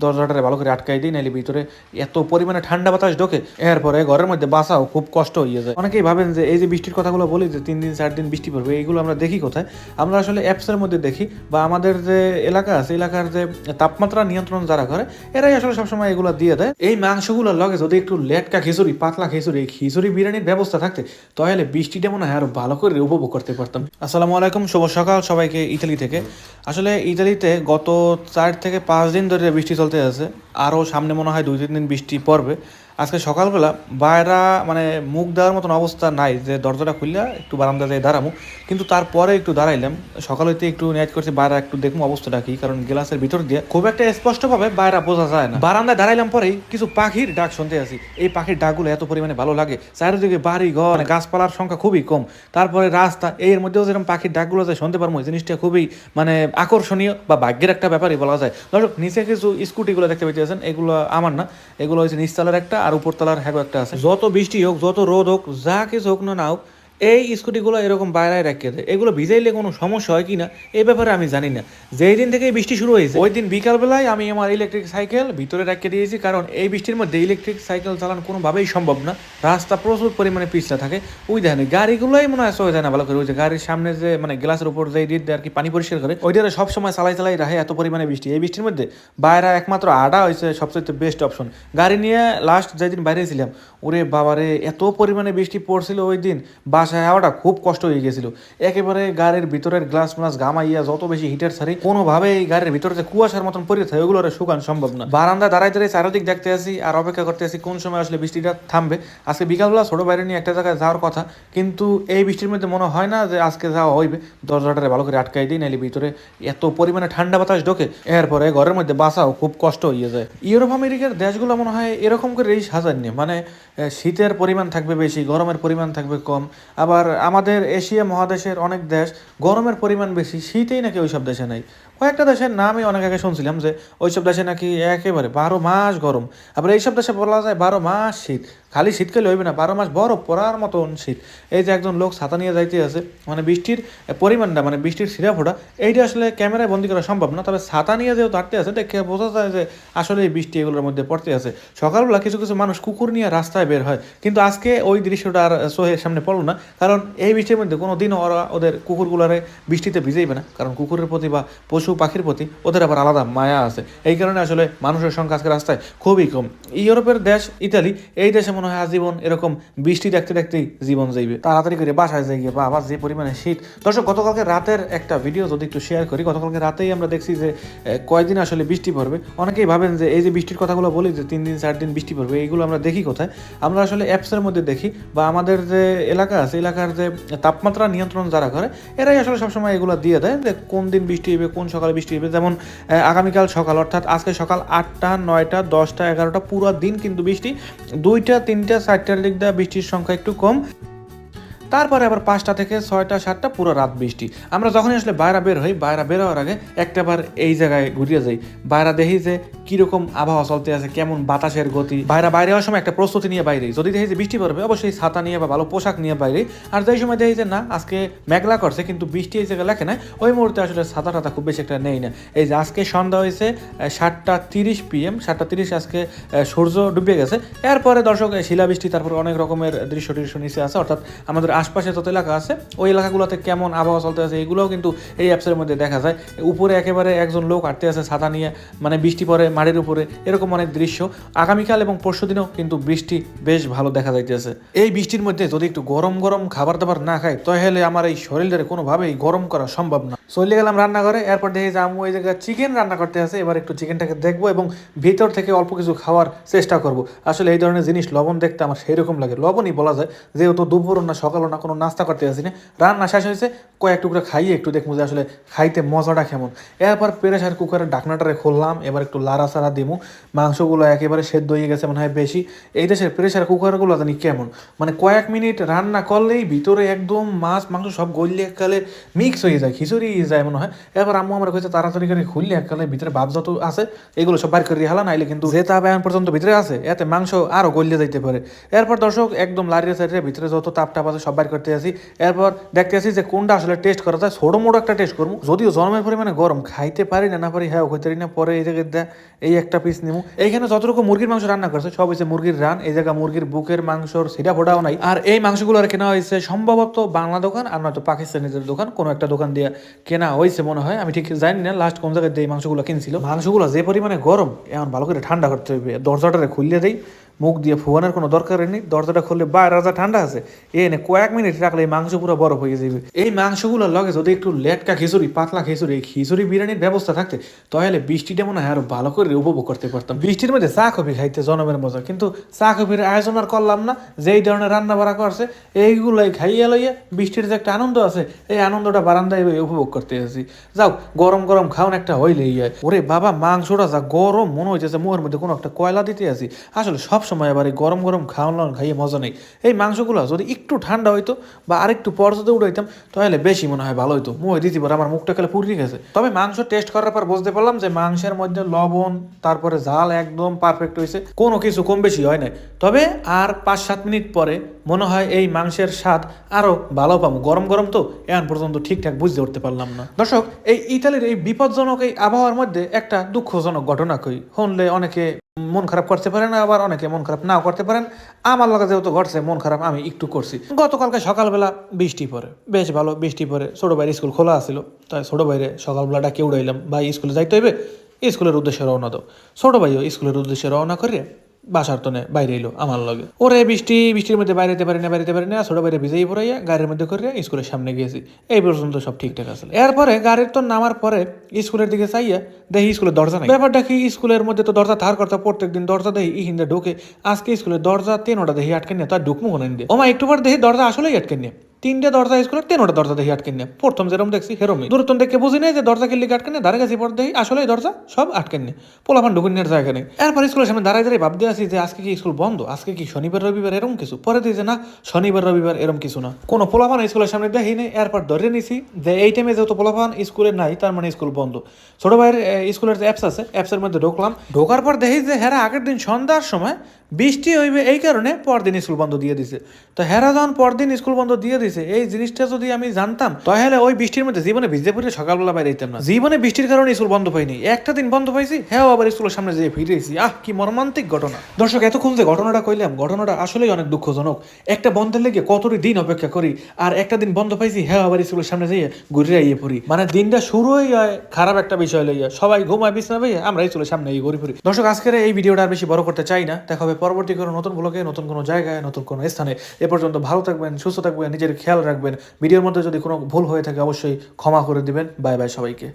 দরজাটারে ভালো করে আটকাই দিই, নাইলে ভিতরে এত পরিমাণে ঠান্ডা বাতাস ঢোকে, এরপরে ঘরের মধ্যে বাসাও খুব কষ্ট হয়ে যায়। অনেকেই ভাবেন যে এই যে বৃষ্টির কথাগুলো বলি যে 3 দিন 4 দিন বৃষ্টি পড়বে, এইগুলো আমরা দেখি কোথায়? আমরা আসলে অ্যাপসের মধ্যে দেখি, বা আমাদের যে এলাকা আছে এলাকার যে তাপমাত্রা নিয়ন্ত্রণ যারা করে এরাই আসলে সবসময় এগুলো দিয়ে দেয়। এই মাংসগুলোর লগে যদি একটু লেটকা খিচুড়ি, পাতলা খিচুড়ি, খিচুড়ি বিরিয়ানির ব্যবস্থা থাকতে, তাহলে বৃষ্টিটা মনে হয় আরো ভালো করে উপভোগ করতে পারতাম। আসসালামু আলাইকুম, শুভ সকাল সবাইকে ইতালি থেকে। আসলে ইতালিতে গত 4 থেকে 5 দিন ধরে বৃষ্টি চলতে আছে, আরও সামনে মনে হয় 2-3 দিন বৃষ্টি পড়বে। আজকে সকালবেলা বাইরা মানে মুখ দেওয়ার মতন অবস্থা নাই যে দরজাটা খুললে একটু বারান্দা যায় দাঁড়ামো, কিন্তু তারপরে একটু দাঁড়াইলাম। সকাল হইতে একটু নেট করছি বাইরে একটু দেখবো অবস্থাটা কি, কারণ গ্লাসের ভিতর দিয়ে খুব একটা স্পষ্টভাবে বাইরে বোঝা যায় না। বারান্দায় দাঁড়াইলাম পরেই কিছু পাখির ডাক শুনতে আসি। এই পাখির ডাকগুলো এত পরিমাণে ভালো লাগে, চারিদিকে বাড়ি ঘর, গাছপালার সংখ্যা খুবই কম, তারপরে রাস্তা, এর মধ্যেও যেরকম পাখির ডাকগুলো যে শুনতে পারবো, এই জিনিসটা খুবই মানে আকর্ষণীয় বা ভাগ্যের একটা ব্যাপারই বলা যায়। দর্শক, নিচে কিছু স্কুটিগুলো দেখতে পেয়েছেন, এগুলো আমার না, এগুলো হচ্ছে নিচতলার একটা আর উপরতলার হ্যাগো একটা আছে। যত বৃষ্টি হোক, যত রোদ হোক, যা কিছু হোক না হোক, এই স্কুটিগুলো এরকম বাইরে রেখে দেয়। এগুলো ভিজাইলে কোনো সমস্যা হয় কি না এই ব্যাপারে আমি জানি না। যেই দিন থেকে বৃষ্টি শুরু হয়েছে ওই দিন বিকালবেলায় আমি আমার ইলেকট্রিক সাইকেল ভিতরে রেখে দিয়েছি, কারণ এই বৃষ্টির মধ্যে ইলেকট্রিক সাইকেল চালানো কোনোভাবেই সম্ভব না। রাস্তা প্রচুর পরিমাণে পিছলা থাকে। ওই দেখেন গাড়িগুলোই মনে হয় চলে যায় না ভালো করে। ওই যে গাড়ির সামনে যে মানে গ্লাসের উপর যে দিয়ে আর কি পানি পরিষ্কার করে, ওইটা সবসময় চালাই রাখে। এত পরিমাণে বৃষ্টি, এই বৃষ্টির মধ্যে বাইরে একমাত্র আডা হয়েছে সবচেয়ে বেস্ট অপশন। গাড়ি নিয়ে লাস্ট যেদিন বাইরে ছিলাম, ওরে বাবারে এত পরিমাণে বৃষ্টি পড়ছিল ওই দিন, বাসায় হওয়াটা খুব কষ্ট হয়ে গেছিল। একেবারে গাড়ির ভিতরের গ্লাস ম্লাস গামাইয়া যত বেশি হিটার ছাড়ি, কোনোভাবে এই গাড়ির ভিতরে যে কুয়াশার মতন পড়ে থাকে ওগুলো শুকান সম্ভব না। বারান্দা দাঁড়াই চারিদিক দেখতে আসি আর অপেক্ষা করতে আসি কোন সময় আসলে বৃষ্টিটা থামবে। আজকে বিকালবেলা ছোট বাইরে নিয়ে একটা জায়গায় যাওয়ার কথা, কিন্তু এই বৃষ্টির মধ্যে মনে হয় না যে আজকে যাওয়া হইবে। দরজাটারে ভালো করে আটকাই দিই, নাইলে ভিতরে এত পরিমাণে ঠান্ডা বাতাস ঢোকে, এরপরে ঘরের মধ্যে বাসাও খুব কষ্ট হয়ে যায়। ইউরোপ আমেরিকার দেশগুলো মনে হয় এরকম করে এই সাজাননি, মানে শীতের পরিমাণ থাকবে বেশি, গরমের পরিমাণ থাকবে কম। আবার আমাদের এশিয়া মহাদেশের অনেক দেশ গরমের পরিমাণ বেশি, শীতেই নাকি ওইসব দেশে নাই। কয়েকটা দেশের নামই অনেক আগে শুনছিলাম যে ওইসব দেশে নাকি একেবারে 12 মাস গরম। আবার এইসব দেশে বলা যায় 12 মাস শীত। খালি শীতকালে হইবে না, 12 মাস বরফ পড়ার মতন শীত। এই যে একজন লোক ছাতা নিয়ে যাইতে আছে, মানে বৃষ্টির পরিমাণটা, মানে বৃষ্টির ছিঁড়া ফোটা, এইটা আসলে ক্যামেরায় বন্দি করা সম্ভব না। তবে ছাতা নিয়ে যেহেতু হাঁটতে আছে, দেখে বোঝা যায় যে আসলে এই বৃষ্টি এগুলোর মধ্যে পড়তে আছে। সকালবেলা কিছু কিছু মানুষ কুকুর নিয়ে রাস্তায় বের হয়, কিন্তু আজকে ওই দৃশ্যটা আর চোখের সামনে পড়লো না, কারণ এই বৃষ্টির মধ্যে কোনো দিনও ওরা ওদের কুকুরগুলারে বৃষ্টিতে ভিজেইবে না, কারণ কুকুরের প্রতি বা পশু পাখির প্রতি ওদের আবার আলাদা মায়া আছে। এই কারণে আসলে মানুষের সংখ্যা আজকে রাস্তায় খুবই কম। ইউরোপের দেশ ইতালি, এই দেশে মনে হয় আজীবন এরকম বৃষ্টি দেখতে দেখতেই জীবন যাইবে। তাড়াতাড়ি করে বাসায় যাই গিয়ে বা আবার যে পরিমাণে শীত। দর্শক, গতকালকে রাতের একটা ভিডিও যদি একটু শেয়ার করি, গতকালকে রাতেই আমরা দেখছি যে কয়দিন আসলে বৃষ্টি পড়বে। অনেকেই ভাবেন যে এই যে বৃষ্টির কথাগুলো বলি যে 3 দিন 4 দিন বৃষ্টি পড়বে, এইগুলো আমরা দেখি কোথায়? আমরা আসলে অ্যাপসের মধ্যে দেখি, বা আমাদের যে এলাকা আছে এলাকার যে তাপমাত্রা নিয়ন্ত্রণ যারা করে এরাই আসলে সবসময় এগুলো দিয়ে দেয় যে কোন দিন বৃষ্টি হবে, কোন সকালে বৃষ্টি হবে। যেমন আগামীকাল সকাল, অর্থাৎ আজকে সকাল 8টা 9টা 10টা 11টা পুরো দিন কিন্তু বৃষ্টি, 2টা 3টা 4টার দিক দিয়ে বৃষ্টির সংখ্যা একটু কম, তারপরে আবার 5টা থেকে 6টা 7টা পুরো রাত বৃষ্টি। আমরা যখনই আসলে বাইরে বের হই, বাইরে বের হওয়ার আগে একটাবার এই জায়গায় ঘুরিয়ে যাই, বাইরে দেখি যে কিরকম আবহাওয়া চলতে আছে, কেমন বাতাসের গতি। বাইরে হওয়ার সময় একটা প্রস্তুতি নিয়ে বাইরে, যদি দেখি যে বৃষ্টি পড়বে অবশ্যই ছাতা নিয়ে বা ভালো পোশাক নিয়ে বাইরে। আর যেই সময় দেখি যে না আজকে মেঘলা করছে কিন্তু বৃষ্টি এই জায়গায় লেখে না, ওই মুহূর্তে আসলে ছাতা টাতা খুব বেশি একটা নেই না। এই যে আজকে সন্ধ্যা হয়েছে 7টা 30 PM, 7টা 30 আজকে সূর্য ডুবে গেছে। এরপরে দর্শক শিলাবৃষ্টি, তারপর অনেক রকমের দৃশ্য নিচে আছে, অর্থাৎ আমাদের আশপাশে যত এলাকা আছে ওই এলাকাগুলোতে কেমন আবহাওয়া চলতে আছে এগুলোও কিন্তু এই অ্যাপসের মধ্যে দেখা যায়। উপরে একেবারে একজন লোক হাঁটতে আছে ছাতা নিয়ে, মানে বৃষ্টি পড়ে মাটির উপরে, এরকম অনেক দৃশ্য। আগামীকাল এবং পরশুদিনও কিন্তু বৃষ্টি বেশ ভালো দেখা যাইতেছে। এই বৃষ্টির মধ্যে যদি একটু গরম গরম খাবার দাবার না খাই, তাহলে আমার এই শরীরটারে কোনোভাবেই গরম করা সম্ভব না। চলে গেলাম রান্নাঘরে, এরপর দেখি যে আম্মু এই জায়গায় চিকেন রান্না করতে আছে। এবার একটু চিকেনটাকে দেখবো এবং ভিতর থেকে অল্প কিছু খাওয়ার চেষ্টা করব। আসলে এই ধরনের জিনিস লবণ দেখতে আমার সেই রকম লাগে, লবণই বলা যায়, যেহেতু দুপুরও না সকালও না, কোনো নাস্তা করতে আসি না, রান্না শেষ হয়েছে, কয়েক টুকরা খাইয়ে একটু দেখবো যে আসলে খাইতে মজাটা কেমন। এরপর প্রেসার কুকারের ঢাকনাটারে খুললাম, এবার একটু লাড়া সাড়া দিমু। মাংসগুলো একেবারে সেদ্ধ হয়ে গেছে মনে হয় বেশি। এই দেশের প্রেসার কুকারগুলো জানি কেমন, মানে কয়েক মিনিট রান্না করলেই ভিতরে একদম মাছ মাংস সব গলিয়ে এককালে মিক্স হয়ে যায়, খিচুড়ি যায় মনে হয়। এরপর আম্মু আমার কাছে তাড়াতাড়ি করে খুললে এককালে ভিতরে ভাত যত আছে এগুলো সব বাইর করে হালা, নাইলে কিন্তু যে তাপ এখন পর্যন্ত ভিতরে আছে এতে মাংস আরও গলিয়ে যাইতে পারে। এরপর দর্শক একদম লাড়িয়ে সাইডে ভিতরে যত তাপ টাপ আছে সব বাইর করতে আসি। এরপর দেখতে আসি যে কোনটা আসলে টেস্ট করা যায়, ছোটো মোটো একটা টেস্ট করবো। যদিও জন্মের পরিমাণে গরম, খাইতে পারি না পারি হ্যাঁ হইতে পারি না। পরে এই জায়গায় এই একটা পিস নিমু। এইখানে যতটুকু মুরগির মাংস রান্না করছে সব হয়েছে মুরগির রান, এই জায়গা মুরগির বুকের মাংসর সেটা ফোটাও নাই। আর এই মাংসগুলো আর কেনা হয়েছে সম্ভবত বাংলা দোকান আর নয়তো পাকিস্তানিদের দোকান, কোনো একটা দোকান দিয়ে কেনা হয়েছে মনে হয়, আমি ঠিক জানি না লাস্ট কোন জায়গায় দিয়ে এই মাংসগুলো কিনছিল। মাংসগুলো যে পরিমাণে গরম, এখন ভালো করে ঠান্ডা করতে হবে। দরজাটারে খুললে দেই, মুখ দিয়ে ফুয়ানোর কোনো দরকার নেই, দরজাটা খুললে বাইরে রাজা ঠান্ডা আছে, এনে কয়েক মিনিট রাখলে এই মাংস পুরো বরফ হয়ে যাবে। এই মাংসগুলোর লগে যদি একটু লেটকা খিচুড়ি, পাতলা খিচুড়ি, এই খিচুড়ি বিরিয়ানির ব্যবস্থা থাকতে তাহলে বৃষ্টিটা মনে হয় আরো ভালো করে উপভোগ করতে পারতাম। বৃষ্টির মধ্যে চা কফি খাইতে জনমের মজা, কিন্তু চা কফির আয়োজন আর করলাম না। যেই ধরনের রান্না বাড়া করছে এইগুলাই খাইয়া লইয়া বৃষ্টির যে একটা আনন্দ আছে, এই আনন্দটা বারান্দায় উপভোগ করতে আসি। যাও, গরম গরম খাওন একটা হইলেই হয়। ওরে বাবা, মাংসটা যা গরম, মনে হইতেছে মুখের মধ্যে কোনো একটা কয়লা দিতে আসি। আসলে সব সময় আবার এই গরম গরম খাওয়ান খাইয়ে মজা নেই। এই মাংসগুলো যদি একটু ঠান্ডা হইতো বা আরেকটু পর্যাতে উঠাইতাম তাহলে বেশি মনে হয় ভালো হইতো। মুখে দিতে পারে আমার মুখটা খেলে পুড়িয়ে গেছে। তবে মাংস টেস্ট করার পর বুঝতে পারলাম যে মাংসের মধ্যে লবণ তারপরে ঝাল একদম পারফেক্ট হয়েছে, কোনো কিছু কম বেশি হয় নাই। তবে আর 5-7 মিনিট পরে মনে হয় এই মাংসের স্বাদ আরো ভালো পাবো। গরম গরম তো এখন পর্যন্ত ঠিকঠাক বুঝতে উঠতে পারলাম না। দর্শক, এই ইতালির এই বিপজ্জনক এই আবহাওয়ার মধ্যে একটা দুঃখজনক ঘটনা কই, শুনলে অনেকে মন খারাপ করতে পারেন, আবার অনেকে মন খারাপ নাও করতে পারেন। আমার লগে যেহেতু ঘটছে, মন খারাপ আমি একটু করছি। গতকালকে সকালবেলা বৃষ্টি পড়ে, বেশ ভালো বৃষ্টি পড়ে। ছোট ভাইয়ের স্কুল খোলা আছিল, তাই ছোট ভাইরে সকালবেলা ডাকে উড়াইলাম, ভাই স্কুলে যাইতে হইবে, স্কুলের উদ্দেশ্যে রওনা দাও। ছোট ভাইও স্কুলের উদ্দেশ্যে রওনা করে বাসার তনে বাইরে এলো আমার লগে। ওরে বৃষ্টির মধ্যে বাইরে পারি না, ছোট বাইরে ভিজেই পড়াইয়া গাড়ির মধ্যে করে স্কুলের সামনে গিয়েছি। এই পর্যন্ত সব ঠিকঠাক আছে। এরপরে গাড়ির তো নামার পরে স্কুলের দিকে চাইয়া দেখি স্কুলের দরজা নাই। ব্যাপারটা কি, স্কুলের মধ্যে তো দরজা থার করতে প্রত্যেকদিন দরজা দেখি হিন্দে ঢোকে, আজকে স্কুলের দরজা 3টা দেখি আটকে নিয়ে, তার ঢুকমু কোন দিয়ে। ওমা একটু পর দেখি দরজা আসলেই আটকে নিয়ে, 3টে দরজা স্কুলের, 3টা দরজা দেখি আটকে নিয়ে। প্রথম যেরকম দেখছি হেরমই দূরত্ব দেখে বুঝি নাই যে দরজা কিল্লি আটকে নিয়ে, দাঁড়িয়ে গেছি পর দেখি আসলে দরজা সব আটকে নিয়ে, পোলাপান ঢুকুন নেওয়ার জায়গা নেই। এরপর স্কুলের সামনে দাঁড়াই ভাবতে আসি যে আজকে কি স্কুল বন্ধ, আজকে কি শনিবার রবিবার এরকম কিছু। পরে দিয়েছে না, শনিবার রবিবার এরকম কিছু না, কোনো পোলাপান স্কুলের সামনে দেখি নেই। এরপর ধরে নিছি যে এই টাইমে যেহেতু পোলাপান স্কুলে নাই, তার মানে স্কুল বন্ধ। ছোট ভাইয়ের স্কুলের যে অ্যাপস আছে, অ্যাপসের মধ্যে ঢুকলাম, ঢোকার পর দেখি যে হেরা আগের দিন সন্ধ্যার সময় বৃষ্টি হইবে এই কারণে পরদিন স্কুল বন্ধ দিয়ে দিছে। তো হেরা যখন পরদিন স্কুল বন্ধ দিয়ে দিছে, এই জিনিসটা যদি আমি জানতাম তাহলে ওই বৃষ্টির মধ্যে জীবনে ভিজে পড়ে সকালবেলা বাইরে যেতাম না। জীবনে বৃষ্টির কারণে স্কুল বন্ধ পাইনি, একটা দিন বন্ধ পাইছি, হ্যাঁ আবার স্কুলের সামনে যেয়ে ফিরেছি। কি মর্মান্তিক ঘটনা। দর্শক, এতক্ষণ যে ঘটনাটা কইলাম, ঘটনাটা আসলেই অনেক দুঃখজনক। একটা বন্ধের লেগে কতটি দিন অপেক্ষা করি, আর একটা দিন বন্ধ পাইছি, হ্যাঁ আবার স্কুলের সামনে যেয়ে ঘুরে আইয়ে পড়ি। মানে দিনটা শুরুই হয় খারাপ একটা বিষয় লইয়া, সবাই ঘুমায় বিছনা পাইয়া, আমরা স্কুলের সামনে ঘুরে পড়ি। দর্শক, আজকের এই ভিডিওটা আর বেশি বড় করতে চাই না, দেখা হবে পরবর্তী কোনো নতুন ব্লগে, নতুন কোনো জায়গায়, নতুন কোনো স্থানে। এ পর্যন্ত ভালো থাকবেন, সুস্থ থাকবেন, নিজের খেয়াল রাখবেন। ভিডিওর মধ্যে যদি কোনো ভুল হয়ে থাকে অবশ্যই ক্ষমা করে দিবেন। বাই বাই সবাইকে।